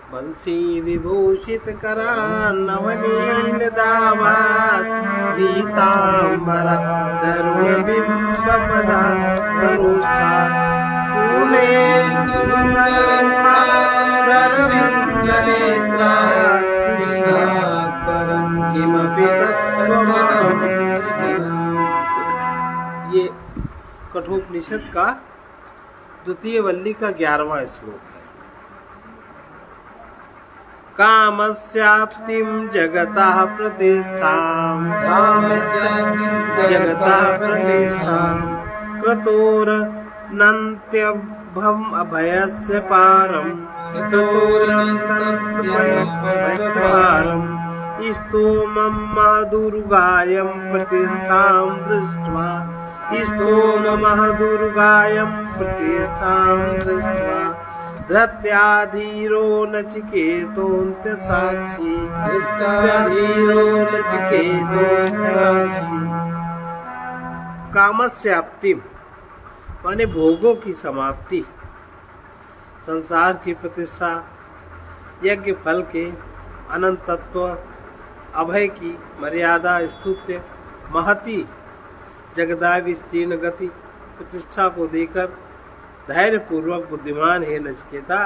बंसी विभूषित करान्नवनील दावात पीतांबर तरुण बिंब पदा वरुष्ठा पुने नेत्रा कृष्णात् परं किमपि तत्त्वमहम्। ये कठोपनिषद का द्वितीय वल्ली का 11वां श्लोक है। कामस्याप्तिं जगतः प्रतिष्ठां जगतः प्रतिष्ठां क्रतोरनन्त्यभम् अभयस्य पारं स्तोमं महदुर्गायं प्रतिष्ठां दृष्ट्वा धृत्याधीरो नचिकेतोऽन्त्यसाक्षी कामस्याप्तिम माने भोगों की समाप्ति, संसार की प्रतिष्ठा, यज्ञ फल के अनंत तत्व, अभय की मर्यादा, स्तुत्य, महती जगदाय विस्तीर्ण गति, प्रतिष्ठा को देकर धैर्य पूर्वक बुद्धिमान हे नचिकेता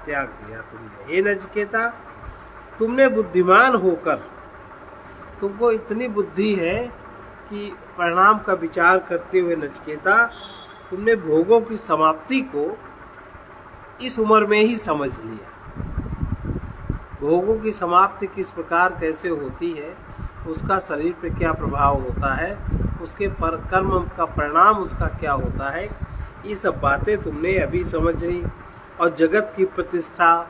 त्याग दिया तुमने। हे नचिकेता, तुमने बुद्धिमान होकर, तुमको इतनी बुद्धि है कि परिणाम का विचार करते हुए नचिकेता तुमने भोगों की समाप्ति को इस उम्र में ही समझ लिया। भोगों की समाप्ति किस प्रकार कैसे होती है, उसका शरीर पे क्या प्रभाव होता है, उसके पर कर्म का परिणाम उसका क्या होता है, ये सब बातें तुमने अभी समझ ली। और जगत की प्रतिष्ठा,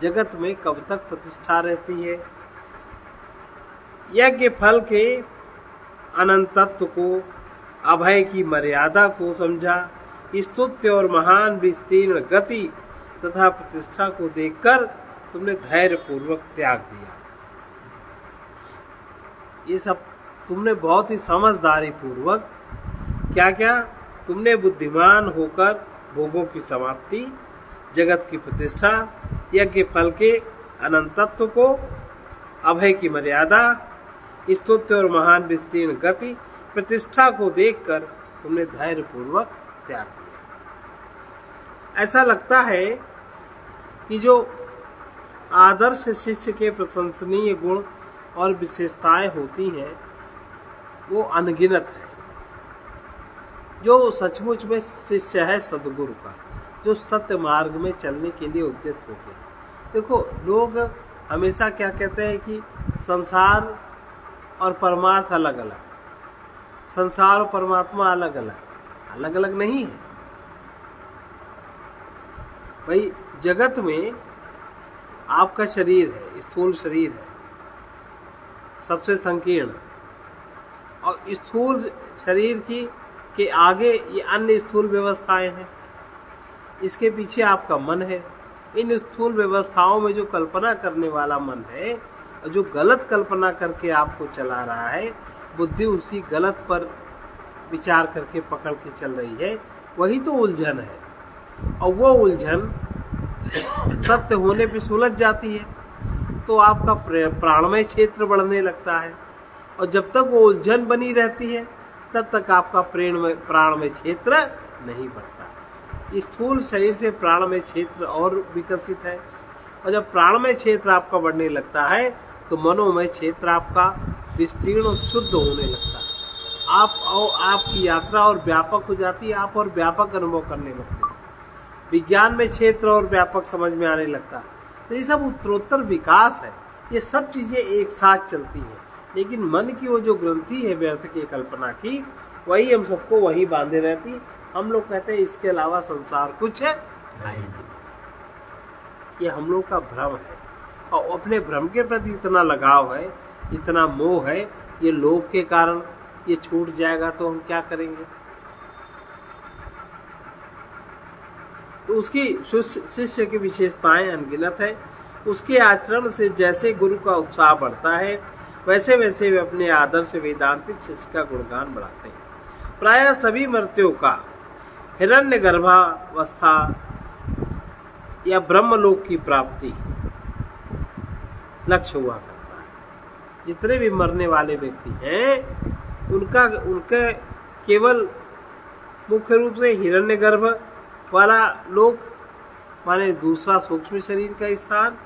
जगत में कब तक प्रतिष्ठा रहती है, यज्ञ फल के अनंत तत्व को, अभय की मर्यादा को समझा, स्तुत्य और महान विस्तीर्ण गति तथा प्रतिष्ठा को देखकर तुमने धैर्य पूर्वक त्याग दिया। ये सब तुमने बहुत ही समझदारी पूर्वक क्या क्या, तुमने बुद्धिमान होकर भोगों की समाप्ति, जगत की प्रतिष्ठा, यज्ञ फल के अनंत तत्व को, अभय की मर्यादा, स्तुत्य और महान विस्तीर्ण गति, प्रतिष्ठा को देखकर तुमने धैर्य पूर्वक त्याग दिया। ऐसा लगता है कि जो आदर्श शिष्य के प्रशंसनीय गुण और विशेषताएं होती हैं वो अनगिनत है। जो सचमुच में शिष्य है सदगुरु का, जो सत्य मार्ग में चलने के लिए उद्यत हो गया। देखो, लोग हमेशा क्या कहते हैं कि संसार और परमार्थ अलग अलग, संसार और परमात्मा अलग अलग, अलग अलग नहीं है भाई। जगत में आपका शरीर है, स्थूल शरीर है, सबसे संकीर्ण, और स्थूल शरीर के आगे ये अन्य स्थूल व्यवस्थाएं हैं, इसके पीछे आपका मन है। इन स्थूल व्यवस्थाओं में जो कल्पना करने वाला मन है, जो गलत कल्पना करके आपको चला रहा है, बुद्धि उसी गलत पर विचार करके पकड़ के चल रही है, वही तो उलझन है। और वो उलझन सत्य होने पे सुलझ जाती है तो आपका प्राणमय क्षेत्र बढ़ने लगता है, और जब तक वो उलझन बनी रहती है तब तक आपका प्राणमय क्षेत्र नहीं बढ़ता। स्थूल शरीर से प्राणमय क्षेत्र और विकसित है, और जब प्राणमय क्षेत्र आपका बढ़ने लगता है तो मनोमय क्षेत्र आपका विस्तीर्ण और शुद्ध होने लगता है। आपकी यात्रा और व्यापक हो जाती है, आप और व्यापक अनुभव करने लगते हैं, विज्ञान में क्षेत्र और व्यापक समझ में आने लगता है। तो ये सब उत्तरोत्तर विकास है, ये सब चीजें एक साथ चलती हैं। लेकिन मन की वो जो ग्रंथि है व्यर्थ की कल्पना की, वही हम सबको वही बांधे रहती। हम लोग कहते हैं इसके अलावा संसार कुछ है नहीं। ये हम लोग का भ्रम है, और अपने भ्रम के प्रति इतना लगाव है, इतना मोह है, ये लोभ के कारण ये छूट जाएगा तो हम क्या करेंगे। तो उसकी शिष्य की विशेषताएं अनगिनत है। उसके आचरण से जैसे गुरु का उत्साह बढ़ता है, वैसे वैसे वे अपने आदर्श वेदांतिक शिष्य का गुणगान बढ़ाते हैं। प्रायः सभी मृत्यों का हिरण्य गर्भावस्था या ब्रह्मलोक की प्राप्ति लक्ष्य हुआ करता है। जितने भी मरने वाले व्यक्ति हैं उनके केवल मुख्य रूप से हिरण्यगर्भ वाला लोक माने दूसरा सूक्ष्म शरीर का स्थान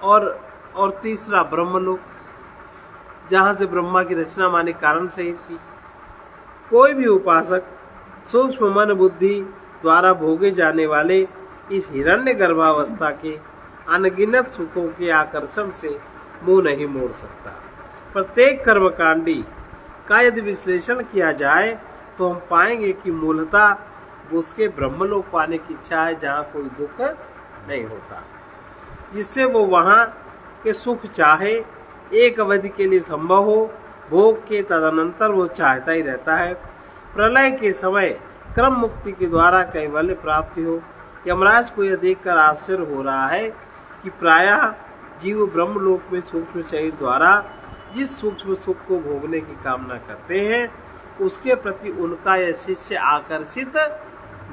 और तीसरा ब्रह्मलोक जहां से ब्रह्मा की रचना माने कारण शरीर की। कोई भी उपासक सूक्ष्म मन बुद्धि द्वारा भोगे जाने वाले इस हिरण्य गर्भावस्था के अनगिनत सुखों के आकर्षण से मुंह नहीं मोड़ सकता। प्रत्येक कर्मकांडी का यदि विश्लेषण किया जाए तो हम पाएंगे कि मूलतः उसके ब्रह्मलोक पाने की इच्छा है जहाँ कोई दुख नहीं होता, जिससे वो वहाँ के सुख चाहे एक अवधि के लिए संभव हो, भोग के तदनंतर वो चाहता ही रहता है। प्रलय के समय क्रम मुक्ति के द्वारा कैवल्य प्राप्ति हो। यमराज को यह देखकर आश्चर्य हो रहा है कि प्रायः जीव ब्रह्मलोक में सूक्ष्म शरीर द्वारा जिस सूक्ष्म सुख को भोगने की कामना करते हैं उसके प्रति उनका यह शिष्य आकर्षित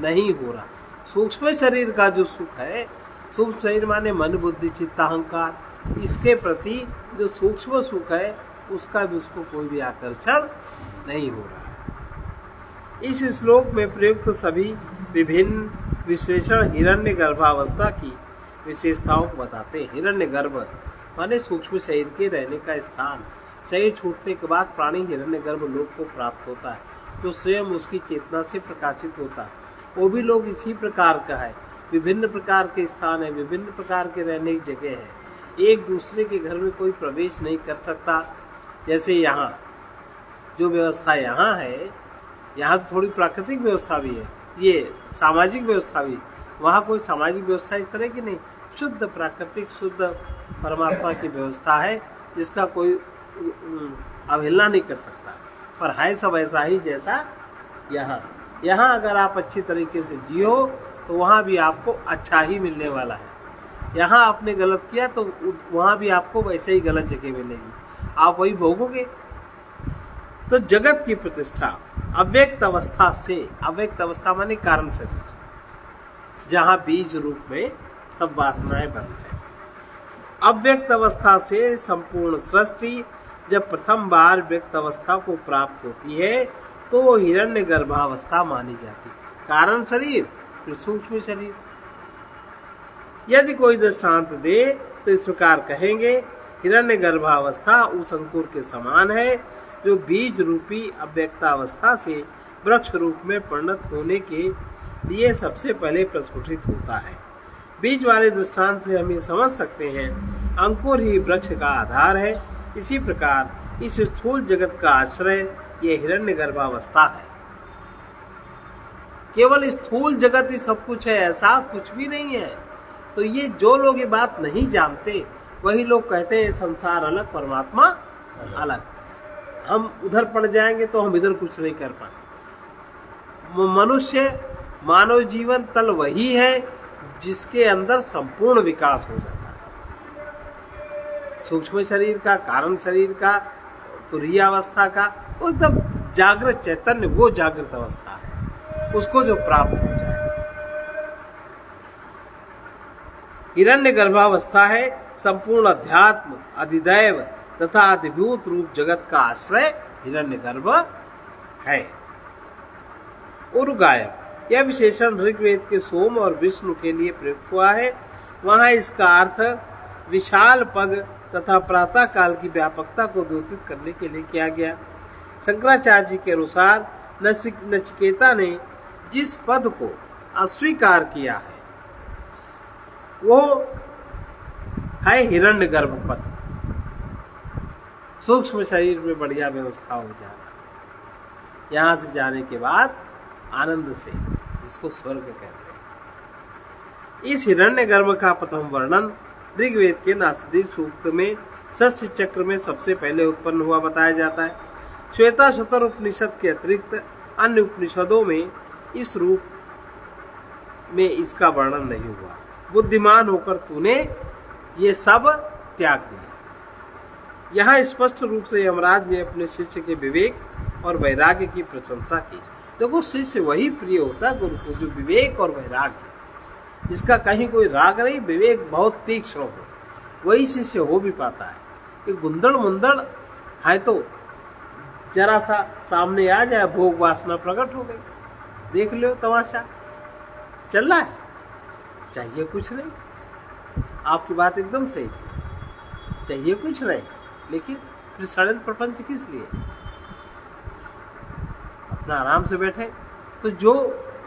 नहीं हो रहा। सूक्ष्म शरीर का जो सुख है, सूक्ष्म शरीर माने मन बुद्धि चित्त अहंकार, इसके प्रति जो सूक्ष्म सुख है उसका भी उसको कोई भी आकर्षण नहीं हो रहा है। इस श्लोक में प्रयुक्त सभी विभिन्न विश्लेषण हिरण्य गर्भावस्था की विशेषताओं को बताते हैं। हिरण्य गर्भ माने सूक्ष्म शरीर के रहने का स्थान। शरीर छूटने के बाद प्राणी हिरण्य गर्भ लोक को प्राप्त होता है, जो स्वयं उसकी चेतना से प्रकाशित होता है। वो भी लोग इसी प्रकार का है, विभिन्न प्रकार के स्थान है, विभिन्न प्रकार के रहने की जगह है। एक दूसरे के घर में कोई प्रवेश नहीं कर सकता। जैसे यहाँ जो व्यवस्था यहाँ है, यहाँ तो थोड़ी प्राकृतिक व्यवस्था भी है, ये सामाजिक व्यवस्था भी। वहाँ कोई सामाजिक व्यवस्था इस तरह की नहीं, शुद्ध प्राकृतिक शुद्ध परमात्मा की व्यवस्था है जिसका कोई अवहेलना नहीं कर सकता। पर है सब ऐसा ही जैसा यहाँ अगर आप अच्छी तरीके से जियो तो वहाँ भी आपको अच्छा ही मिलने वाला है। यहाँ आपने गलत किया तो वहाँ भी आपको वैसे ही गलत जगह मिलेगी, आप वही भोगोगे। तो जगत की प्रतिष्ठा अव्यक्त अवस्था से, अव्यक्त अवस्था माने कारण शरीर, जहाँ बीज रूप में सब वासनाएं बनते हैं। अव्यक्त अवस्था से संपूर्ण सृष्टि जब प्रथम बार व्यक्त अवस्था को प्राप्त होती है तो वो हिरण्य गर्भावस्था मानी जाती है। कारण शरीर फिर सूक्ष्म शरीर। यदि कोई दृष्टांत दे तो इस प्रकार कहेंगे, हिरण्य गर्भावस्था उस अंकुर के समान है जो बीज रूपी अव्यक्तावस्था से वृक्ष रूप में परिणत होने के लिए सबसे पहले प्रस्फुटित होता है। बीज वाले दृष्टांत से हम ये समझ सकते हैं अंकुर ही वृक्ष का आधार है। इसी प्रकार इस स्थूल जगत का आश्रय ये हिरण्य गर्भावस्था है। केवल स्थूल जगत ही सब कुछ है, ऐसा कुछ भी नहीं है। तो ये जो लोग ये बात नहीं जानते वही लोग कहते हैं संसार अलग परमात्मा अलग, हम उधर पड़ जाएंगे तो हम इधर कुछ नहीं कर पाए। मनुष्य मानव जीवन तल वही है जिसके अंदर संपूर्ण विकास हो जाता है। सूक्ष्म शरीर का, कारण शरीर का, तुरीय अवस्था का, वो एकदम जागृत चैतन्य, वो जागृत अवस्था है, उसको जो प्राप्त हो जाए। हिरण्य गर्भावस्था है संपूर्ण अध्यात्म, अधिदैव तथा अधिभूत रूप जगत का आश्रय हिरण्य गर्भ है। उर्गाय यह विशेषण ऋग्वेद के सोम और विष्णु के लिए प्रयुक्त हुआ है। वहाँ इसका अर्थ विशाल पग तथा प्रातः काल की व्यापकता को द्योतित करने के लिए किया गया। शंकराचार्य जी के अनुसार नचिकेता ने जिस पद को अस्वीकार किया है वो है हिरण्य गर्भ पद। सूक्ष्म शरीर में बढ़िया व्यवस्था हो जाना, यहाँ से जाने के बाद आनंद से, जिसको स्वर्ग कहते हैं। इस हिरण्य गर्भ का प्रथम वर्णन ऋग्वेद के नासदी सूक्त में षष्ठ चक्र में सबसे पहले उत्पन्न हुआ बताया जाता है। श्वेताश्वतर उपनिषद के अतिरिक्त अन्य उपनिषदों में इस रूप में इसका वर्णन नहीं हुआ। बुद्धिमान होकर तूने ये सब त्याग दिया। यहाँ स्पष्ट रूप से यमराज ने अपने शिष्य के विवेक और वैराग्य की प्रशंसा की। देखो, शिष्य वही प्रिय होता है गुरु को जो विवेक और वैराग्य, जिसका कहीं कोई राग नहीं, विवेक बहुत तीक्ष्ण हो, वही शिष्य हो भी पाता है। कि गुंदड़ मुंदड़ है तो जरा सा सामने आ जाए, भोग वासना प्रकट हो गई, देख लो तमाशा चल रहा है, चाहिए कुछ नहीं। आपकी बात एकदम सही, चाहिए कुछ नहीं, लेकिन फिर षड्यंत्र प्रपंच किस लिए? अपना आराम से बैठे। तो जो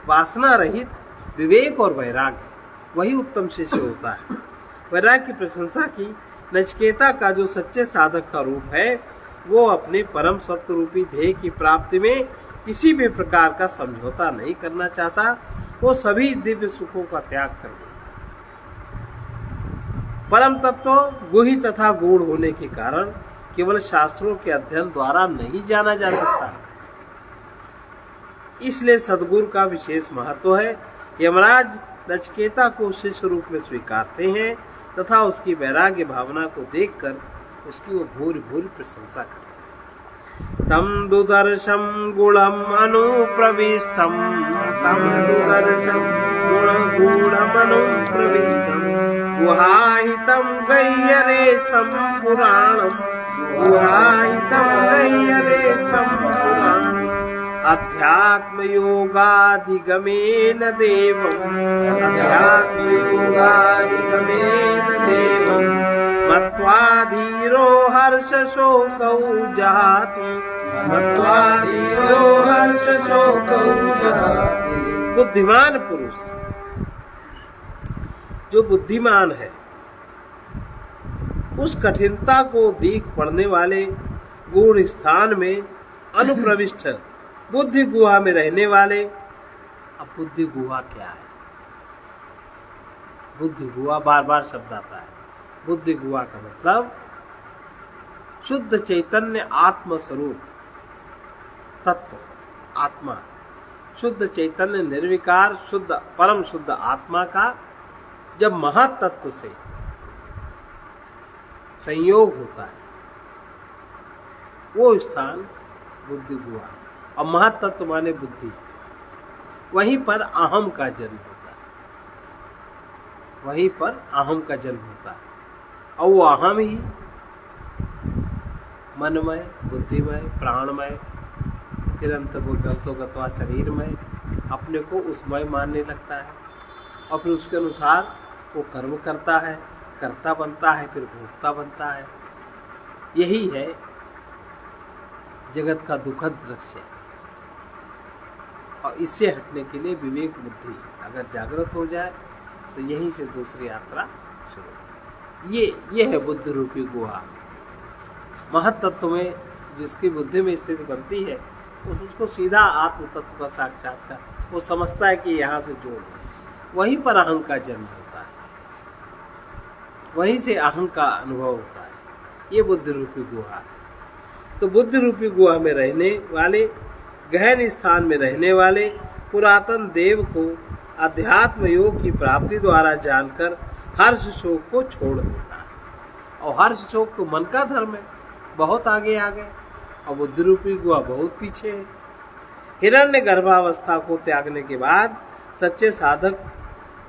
वासना रहित विवेक और वैराग्य, वही उत्तम शिष्य होता है। वैराग्य की प्रशंसा की। नचिकेता का जो सच्चे साधक का रूप है, वो अपने परम सत्य रूपी ध्येय की प्राप्ति में किसी भी प्रकार का समझौता नहीं करना चाहता। वो सभी दिव्य सुखों का त्याग कर देता। परम तत्व गुही तथा गूढ़ होने के कारण केवल शास्त्रों के अध्ययन द्वारा नहीं जाना जा सकता, इसलिए सद्गुरु का विशेष महत्व है। यमराज नचिकेता को शिष्य रूप में स्वीकारते हैं तथा उसकी वैराग्य भावना को देखकर उसकी वो भूरि भूरि प्रशंसा करते हैं। तम दुदर्शम गुणम अनुप्रविष्टम, तम दुदर्शम गुणम अनुप्रविष्टम, गुहाहितम गह्यरेष्ठम पुराणम, गुहाहितम गह्यरेष्ठम पुराणम, अध्यात्म योगाधिगमेन देवम्, अध्यात्म योगाधिगमेन देवम्, मत्वा धीरो हर्ष शोकौ जाति, मत्वा धीरो हर्ष शोकौ जाति। बुद्धिमान पुरुष, जो बुद्धिमान है, उस कठिनता को देख पड़ने वाले गूढ़ स्थान में अनुप्रविष्ट बुद्धि गुहा में रहने वाले। अब बुद्धि गुहा क्या है? बुद्धि गुहा बार बार शब्द आता है। बुद्धि गुहा का मतलब शुद्ध चैतन्य आत्म स्वरूप तत्व, आत्मा, शुद्ध चैतन्य निर्विकार शुद्ध परम शुद्ध आत्मा का जब महातत्व से संयोग होता है, वो स्थान बुद्धि गुहा। और महातत्व माने बुद्धि, वहीं पर अहम का जन्म होता है, वहीं पर अहम का जन्म होता है। और वो अहम ही मनमय, बुद्धिमय, प्राणमय, फिर अंतर्गतवा शरीरमय अपने को उसमय मानने लगता है। और फिर उसके अनुसार वो कर्म करता है, कर्ता बनता है, फिर भोक्ता बनता है। यही है जगत का दुखद दृश्य। और इससे हटने के लिए विवेक बुद्धि अगर जागृत हो जाए तो यहीं से दूसरी यात्रा शुरू। ये है बुद्धि रूपी गुहा। महत्त्व में जिसकी बुद्धि में स्थिति बनती है, उसको सीधा आत्म तत्व का साक्षात्कार, वो समझता है कि यहाँ से जोड़, वहीं पर अहं का जन्म होता है, वहीं से अहं का अनुभव होता है। ये बुद्धि रूपी गुहा है। तो बुद्धि रूपी गुहा में रहने वाले, गहन स्थान में रहने वाले पुरातन देव को अध्यात्म योग की प्राप्ति द्वारा जानकर हर्ष शोक को छोड़ देता है। और हर्ष शोक तो मन का धर्म है, बहुत आगे आ गए, और बुद्धि रूपी गुहा बहुत पीछे है। हिरण्य गर्भावस्था को त्यागने के बाद सच्चे साधक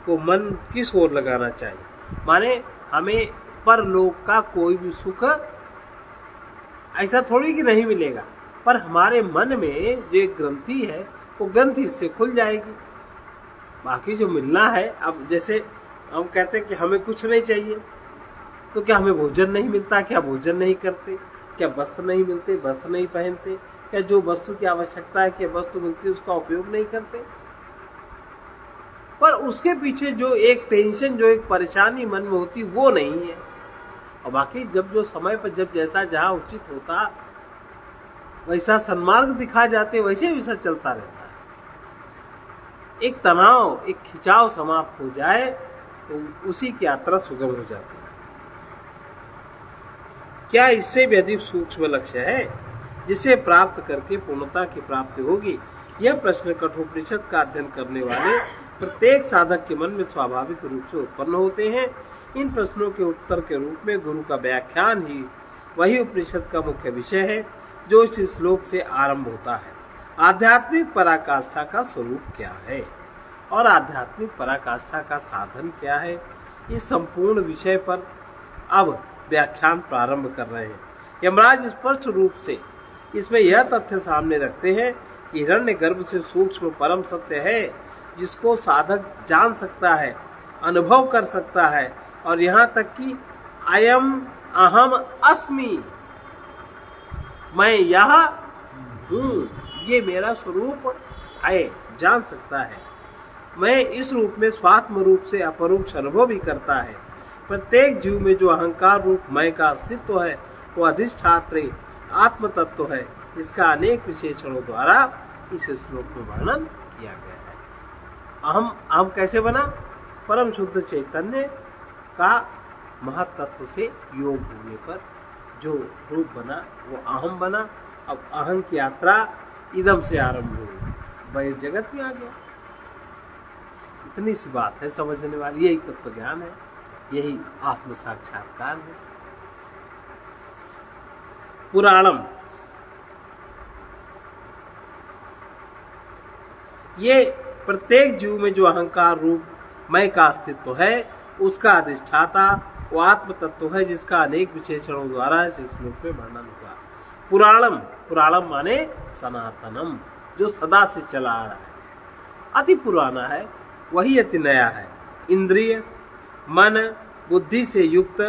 को मन किस ओर लगाना चाहिए? माने हमें परलोक का कोई भी सुख ऐसा थोड़ी कि नहीं मिलेगा, पर हमारे मन में जो एक ग्रंथि है, वो ग्रंथि इससे खुल जाएगी। बाकी जो मिलना है, अब जैसे हम कहते हैं कि हमें कुछ नहीं चाहिए, तो क्या हमें भोजन नहीं मिलता? क्या भोजन नहीं करते? क्या वस्त्र नहीं मिलते? वस्त्र नहीं पहनते? क्या जो वस्तु की आवश्यकता है, क्या वस्तु मिलती है, उसका उपयोग नहीं करते? पर उसके पीछे जो एक टेंशन, जो एक परेशानी मन में होती, वो नहीं है। और बाकी जब जो समय पर जब जैसा जहाँ उचित होता, वैसा सन्मार्ग दिखा जाते, वैसे विषय चलता रहता है। एक तनाव, एक खिंचाव समाप्त हो जाए तो उसी की यात्रा सुगम हो जाती है। क्या इससे भी अधिक सूक्ष्म लक्ष्य है जिसे प्राप्त करके पूर्णता की प्राप्ति होगी? यह प्रश्न कठोपनिषद का अध्ययन करने वाले प्रत्येक साधक के मन में स्वाभाविक रूप से उत्पन्न होते हैं। इन प्रश्नों के उत्तर के रूप में गुरु का व्याख्यान ही वही उपनिषद का मुख्य विषय है जो इस श्लोक से आरंभ होता है। आध्यात्मिक पराकाष्ठा का स्वरूप क्या है? और आध्यात्मिक पराकाष्ठा का साधन क्या है, इस संपूर्ण विषय पर अब व्याख्यान प्रारंभ कर रहे हैं। यमराज स्पष्ट रूप से इसमें यह तथ्य सामने रखते हैं कि हिरण्यगर्भ से सूक्ष्म परम सत्य है, जिसको साधक जान सकता है, अनुभव कर सकता है, और यहाँ तक कि अयम अहम अस्मि, मैं यह हूँ, ये मेरा स्वरूप है, जान सकता है। मैं इस रूप में स्वात्म रूप से अपरोक्ष अनुभव भी करता है। प्रत्येक जीव में जो अहंकार रूप मैं का अस्तित्व है, वो अधिष्ठात्री आत्म तत्व है, जिसका अनेक विशेषणों द्वारा इस श्लोक में वर्णन किया गया है। अहम कैसे बना? परम शुद्ध चैतन्य का महत्तत्व से योग होने पर जो रूप बना वो अहम बना। अब अहम की यात्रा इदम से आरंभ हुई, बहिर्जगत में आ गया। इतनी सी बात है समझने वाली, यही तत्व ज्ञान है, यही आत्म साक्षात्कार है। पुराणम, ये प्रत्येक जीव में जो अहंकार रूप मैं का अस्तित्व है, उसका अधिष्ठाता वो आत्म तत्व है, जिसका अनेक विशेषणों द्वारा इस श्लोक में वर्णन हुआ। पुराणम, पुराणम माने सनातनम, जो सदा से चला आ रहा है, अति पुराना है, वही अति नया है। इंद्रिय मन बुद्धि से युक्त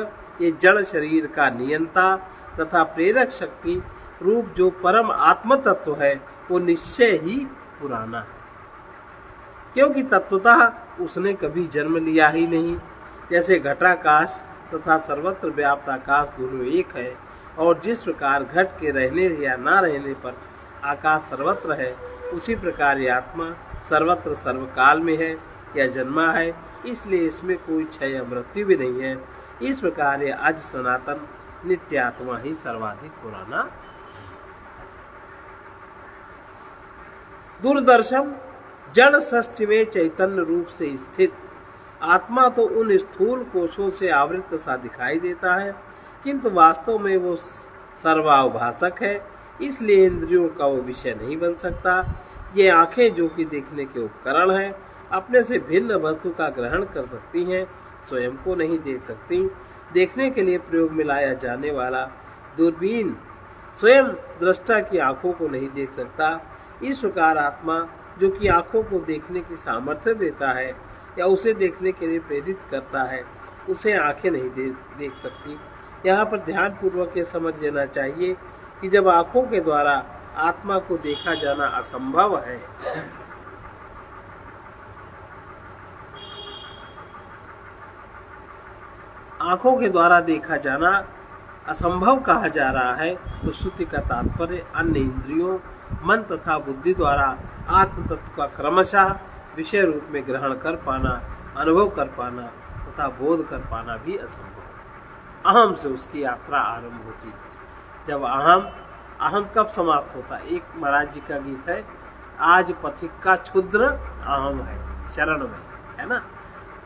ये जड़ शरीर का नियंता तथा प्रेरक शक्ति रूप जो परम आत्म तत्व है, वो निश्चय ही पुराना है, क्योंकि तत्वतः उसने कभी जन्म लिया ही नहीं। जैसे घटाकाश तथा सर्वत्र व्याप्त आकाश दोनों एक है, और जिस प्रकार घट के रहने या ना रहने पर आकाश सर्वत्र है, उसी प्रकार ये आत्मा सर्वत्र सर्वकाल में है या जन्मा है, इसलिए इसमें कोई क्षय मृत्यु भी नहीं है। इस प्रकार ये आज सनातन नित्य आत्मा ही सर्वाधिक पुराना। दूरदर्शन जड़ षष्ठ में चैतन्य रूप से स्थित आत्मा तो उन स्थूल कोशों से आवृत सा दिखाई देता है, किंतु वास्तव में वो सर्वाभाषक है, इसलिए इंद्रियों का वो विषय नहीं बन सकता। ये आंखें जो कि देखने के उपकरण हैं, अपने से भिन्न वस्तु का ग्रहण कर सकती हैं, स्वयं को नहीं देख सकती। देखने के लिए प्रयोग में लाया जाने वाला दूरबीन स्वयं दृष्टा की आंखों को नहीं देख सकता। इस प्रकार आत्मा जो कि आंखों को देखने की सामर्थ्य देता है या उसे देखने के लिए प्रेरित करता है, उसे आंखें नहीं देख सकती। यहाँ पर ध्यान पूर्वक ये समझ लेना चाहिए कि जब आंखों के द्वारा आत्मा को देखा जाना असंभव है, आंखों के द्वारा देखा जाना असंभव कहा जा रहा है, तो श्रुति का तात्पर्य अन्य इंद्रियों मन तथा बुद्धि द्वारा आत्म तत्व का क्रमशः विषय रूप में ग्रहण कर पाना, अनुभव कर पाना तथा बोध कर पाना भी असंभव है। अहम से उसकी यात्रा आरंभ होती है। जब अहम कब समाप्त होता है? एक महाराज जी का गीत है, आज पथिक का क्षुद्र अहम है शरण में, है ना।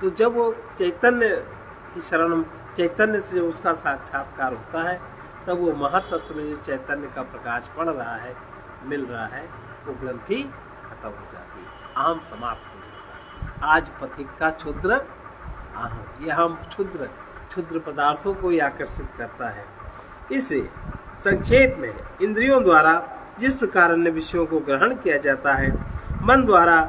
तो जब वो चैतन्य की शरण, चैतन्य से जब उसका साक्षात्कार होता है, तब वो महत्तत्व में जो चैतन्य का प्रकाश पड़ रहा है, मिल रहा है, वो ग्रंथि खत्म हो जाती है, अहम समाप्त हो जाता है। आज पथिक का क्षुद्र अहम, यह हम क्षुद्र पदार्थों को ही आकर्षित करता है। इसे संक्षेप में इंद्रियों द्वारा जिस प्रकार अन्य विषयों को ग्रहण किया जाता है, मन द्वारा